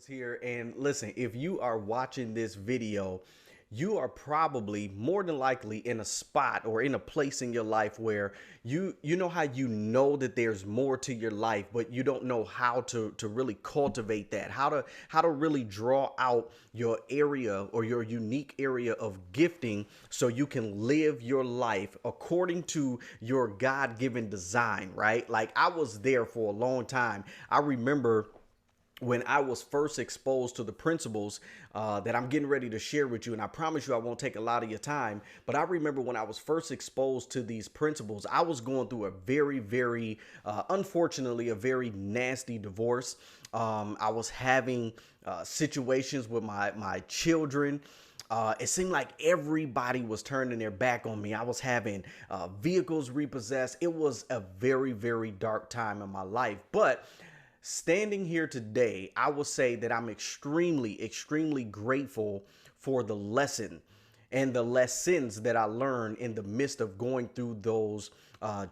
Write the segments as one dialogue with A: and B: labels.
A: was here. And listen, if you are watching this video, you are probably more than likely in a spot or in a place in your life where you know how you know that there's more to your life, but you don't know how to really cultivate that, how to really draw out your area or your unique area of gifting so you can live your life according to your God-given design, right? Like I was there for a long time. I remember when I was first exposed to the principles that I'm getting ready to share with you, and I promise you I won't take a lot of your time, but I remember when I was first exposed to these principles, I was going through a very, unfortunately, a very nasty divorce. I was having situations with my children. It seemed like everybody was turning their back on me. I was having vehicles repossessed. It was a very dark time in my life. But standing here today, I will say that I'm extremely grateful for the lesson and the lessons that I learned in the midst of going through those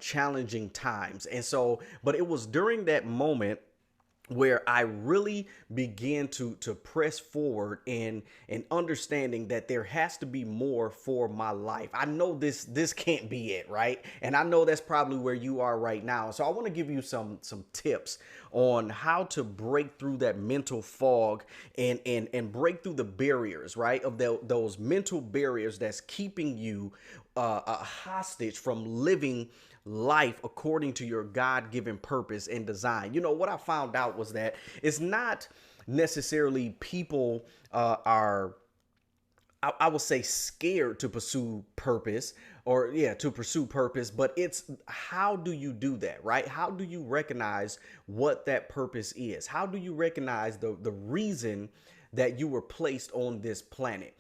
A: challenging times. And so, but it was during that moment where I really began to press forward in understanding that there has to be more for my life. I know this can't be it, right? And I know that's probably where you are right now. So I want to give you some tips on how to break through that mental fog and break through the barriers, right? Of those mental barriers that's keeping you hostage from living life according to your God-given purpose and design. You know, what I found out was that it's not necessarily people are I would say scared to pursue purpose to pursue purpose, but it's how do you do that, right? How do you recognize what that purpose is? How do you recognize the reason that you were placed on this planet?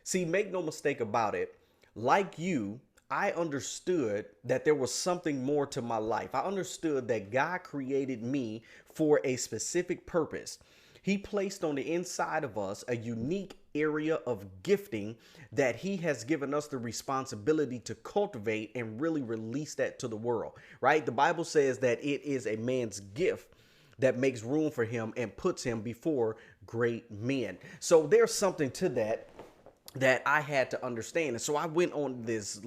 A: See, make no mistake about it. Like you, I understood that there was something more to my life. I understood that God created me for a specific purpose. He placed on the inside of us a unique area of gifting that he has given us the responsibility to cultivate and really release that to the world, right? The Bible says that it is a man's gift that makes room for him and puts him before great men. So there's something to that I had to understand. And so I went on this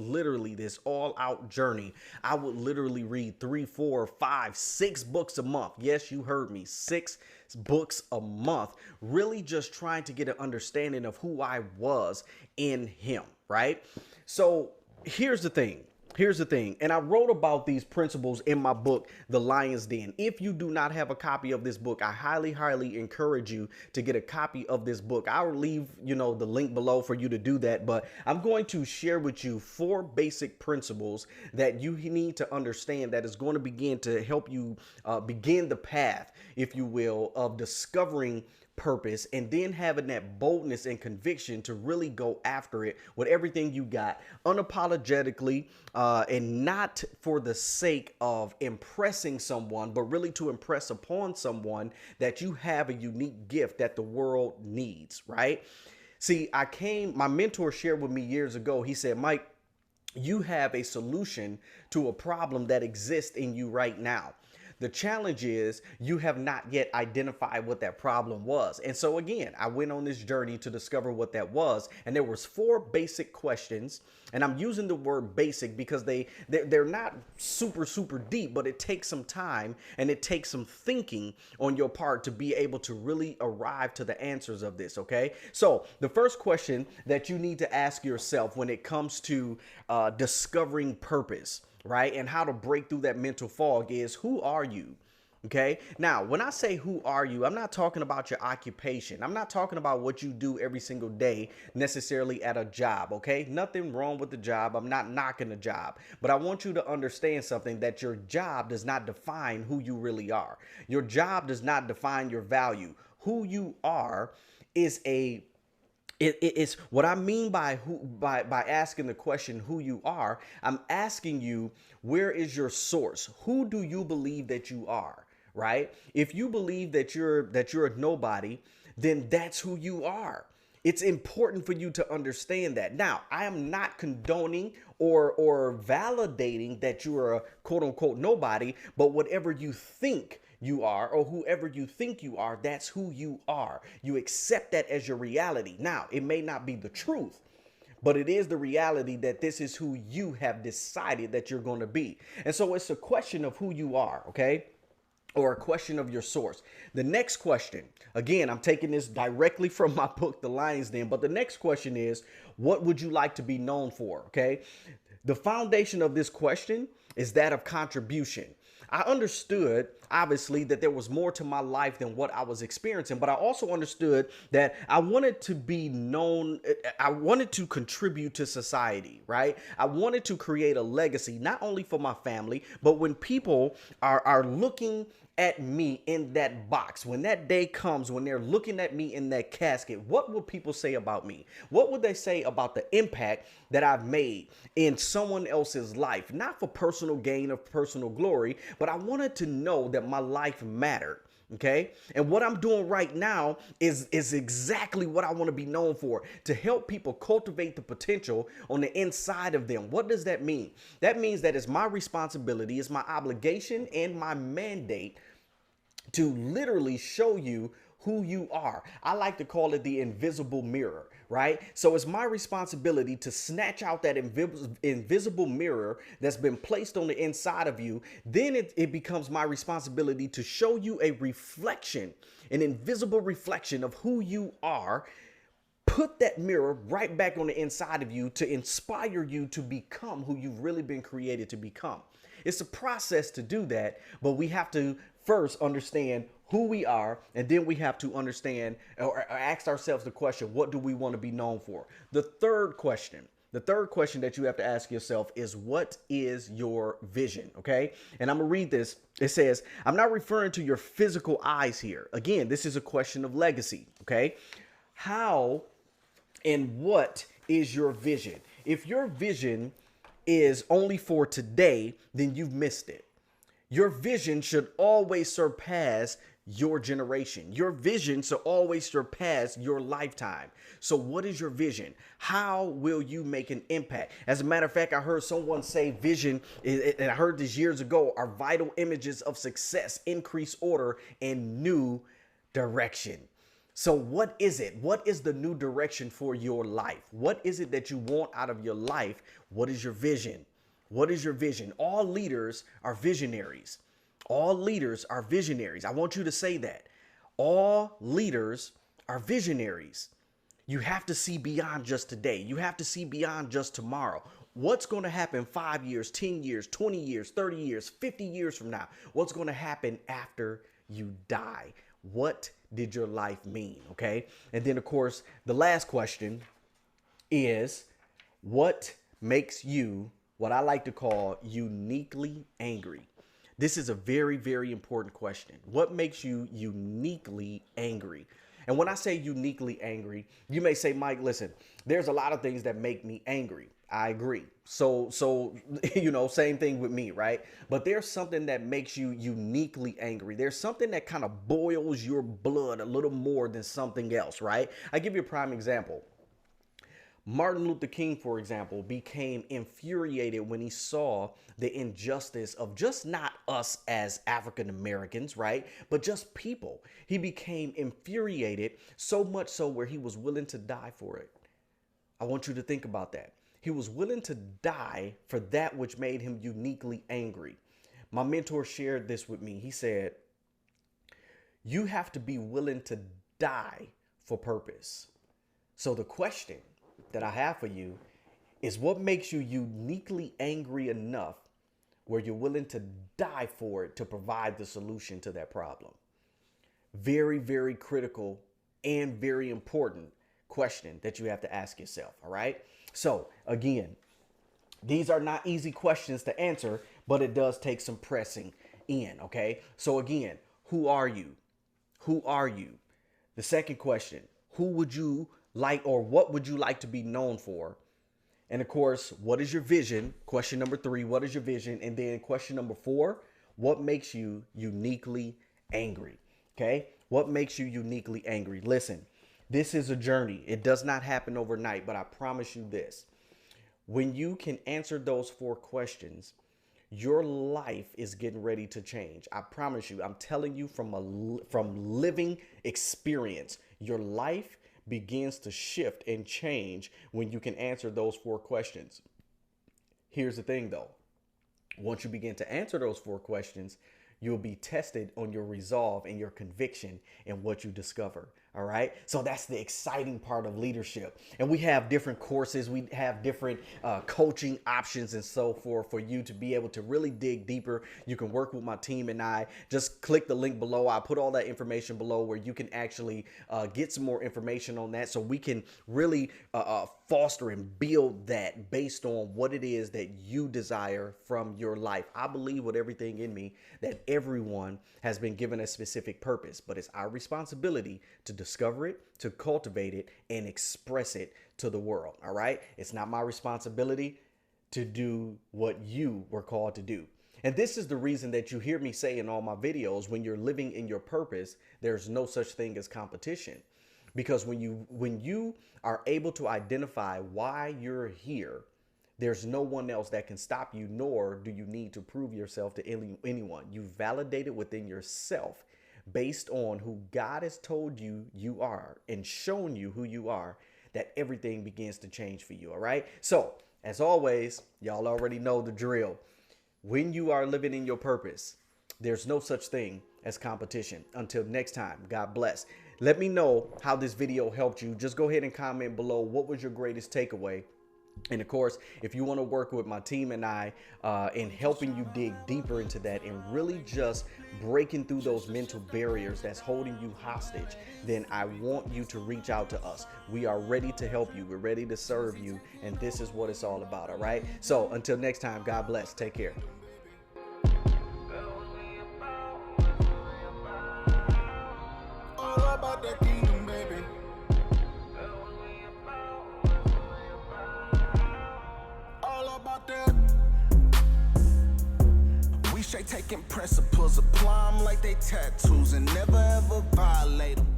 A: all out journey. I would literally read 3, 4, 5, 6 books a month. Yes, you heard me. 6 books a month, really just trying to get an understanding of who I was in him, right? So here's the thing. And I wrote about these principles in my book, The Lion's Den. If you do not have a copy of this book, I highly encourage you to get a copy of this book. I'll leave, the link below for you to do that. But I'm going to share with you 4 basic principles that you need to understand that is going to begin to help you begin the path, if you will, of discovering purpose and then having that boldness and conviction to really go after it with everything you got unapologetically and not for the sake of impressing someone, but really to impress upon someone that you have a unique gift that the world needs, right? See, my mentor shared with me years ago. He said, Mike, you have a solution to a problem that exists in you right now. The challenge is you have not yet identified what that problem was. And so again, I went on this journey to discover what that was. And there was 4 basic questions. And I'm using the word basic because they're not super deep, but it takes some time and it takes some thinking on your part to be able to really arrive to the answers of this. Okay. So the first question that you need to ask yourself when it comes to discovering purpose, right, and how to break through that mental fog is, who are you? Okay. Now, when I say who are you, I'm not talking about your occupation. I'm not talking about what you do every single day necessarily at a job. Okay. Nothing wrong with the job. I'm not knocking the job, but I want you to understand something, that your job does not define who you really are. Your job does not define your value. Who you are is it's what I mean by by asking the question who you are. I'm asking you, where is your source? Who do you believe that you are? Right? If you believe that you're a nobody, then that's who you are. It's important for you to understand that. Now, I am not condoning or validating that you are a quote unquote nobody, but whatever you think you are, or whoever you think you are, that's who you are. You accept that as your reality. Now, it may not be the truth, but it is the reality that this is who you have decided that you're going to be. And so it's a question of who you are, okay? Or a question of your source. The next question, again, I'm taking this directly from my book, The Lion's Den, but the next question is, what would you like to be known for? Okay. The foundation of this question is that of contribution. I understood, obviously, that there was more to my life than what I was experiencing, but I also understood that I wanted to be known. I wanted to contribute to society, right? I wanted to create a legacy, not only for my family, but when people are looking at me in that box, when that day comes, when they're looking at me in that casket, what will people say about me? What would they say about the impact that I've made in someone else's life? Not for personal gain or personal glory, but I wanted to know that my life mattered. Okay. And what I'm doing right now is exactly what I want to be known for, to help people cultivate the potential on the inside of them. What does that mean? That means that it's my responsibility, it's my obligation and my mandate to literally show you who you are. I like to call it the invisible mirror, right? So it's my responsibility to snatch out that invisible mirror that's been placed on the inside of you. Then it becomes my responsibility to show you a reflection, an invisible reflection of who you are. Put that mirror right back on the inside of you to inspire you to become who you've really been created to become. It's a process to do that, but we have to first understand who we are, and then we have to understand or ask ourselves the question, what do we want to be known for? The third question that you have to ask yourself is, what is your vision? Okay. And I'm going to read this. It says, I'm not referring to your physical eyes here. Again, this is a question of legacy. Okay. How and what is your vision? If your vision is only for today, then you've missed it. Your vision should always surpass your generation. Your vision should always surpass your lifetime. So what is your vision? How will you make an impact? As a matter of fact, I heard someone say vision, and I heard this years ago, are vital images of success, increased order, and new direction. So what is it? What is the new direction for your life? What is it that you want out of your life? What is your vision? What is your vision? All leaders are visionaries. All leaders are visionaries. I want you to say that. All leaders are visionaries. You have to see beyond just today. You have to see beyond just tomorrow. What's going to happen 5 years, 10 years, 20 years, 30 years, 50 years from now? What's going to happen after you die? What did your life mean? Okay. And then, of course, the last question is, what makes you what I like to call uniquely angry? This is a very, very important question. What makes you uniquely angry? And when I say uniquely angry, you may say, Mike, listen, there's a lot of things that make me angry. I agree. So, same thing with me, right? But there's something that makes you uniquely angry. There's something that kind of boils your blood a little more than something else, right? I give you a prime example. Martin Luther King, for example, became infuriated when he saw the injustice of just not us as African Americans, right? But just people. He became infuriated, so much so where he was willing to die for it. I want you to think about that. He was willing to die for that which made him uniquely angry. My mentor shared this with me. He said, you have to be willing to die for purpose. So the question that I have for you is, what makes you uniquely angry enough where you're willing to die for it to provide the solution to that problem? Very, very critical and very important question that you have to ask yourself. All right. So again, these are not easy questions to answer, but it does take some pressing in. Okay. So again, who are you? Who are you? The second question, who would you like, or what would you like to be known for? And of course, what is your vision? Question number 3, what is your vision? And then question number 4, what makes you uniquely angry? Okay. What makes you uniquely angry? Listen, this is a journey. It does not happen overnight, but I promise you this. When you can answer those 4 questions, your life is getting ready to change. I promise you. I'm telling you from living experience. Your life begins to shift and change when you can answer those 4 questions. Here's the thing though. Once you begin to answer those 4 questions, you'll be tested on your resolve and your conviction and what you discover. All right. So that's the exciting part of leadership. And we have different courses. We have different coaching options and so forth for you to be able to really dig deeper. You can work with my team and I. Just click the link below. I'll put all that information below where you can actually get some more information on that so we can really foster and build that based on what it is that you desire from your life. I believe with everything in me that everyone has been given a specific purpose, but it's our responsibility to discover it, to cultivate it, and express it to the world. All right. It's not my responsibility to do what you were called to do. And this is the reason that you hear me say in all my videos, when you're living in your purpose, there's no such thing as competition. Because when you are able to identify why you're here, there's no one else that can stop you, nor do you need to prove yourself to anyone. You validate it within yourself based on who God has told you you are and shown you who you are, that everything begins to change for you. All right. So as always, y'all already know the drill. When you are living in your purpose, there's no such thing as competition. Until next time, God bless. Let me know how this video helped you. Just go ahead and comment below. What was your greatest takeaway? And of course, if you want to work with my team and I in helping you dig deeper into that and really just breaking through those mental barriers that's holding you hostage, then I want you to reach out to us. We are ready to help you. We're ready to serve you. And this is what it's all about. All right. So until next time, God bless. Take care.
B: All about that kingdom, baby. All about that. We straight taking principles, apply them like they tattoos, and never ever violate them.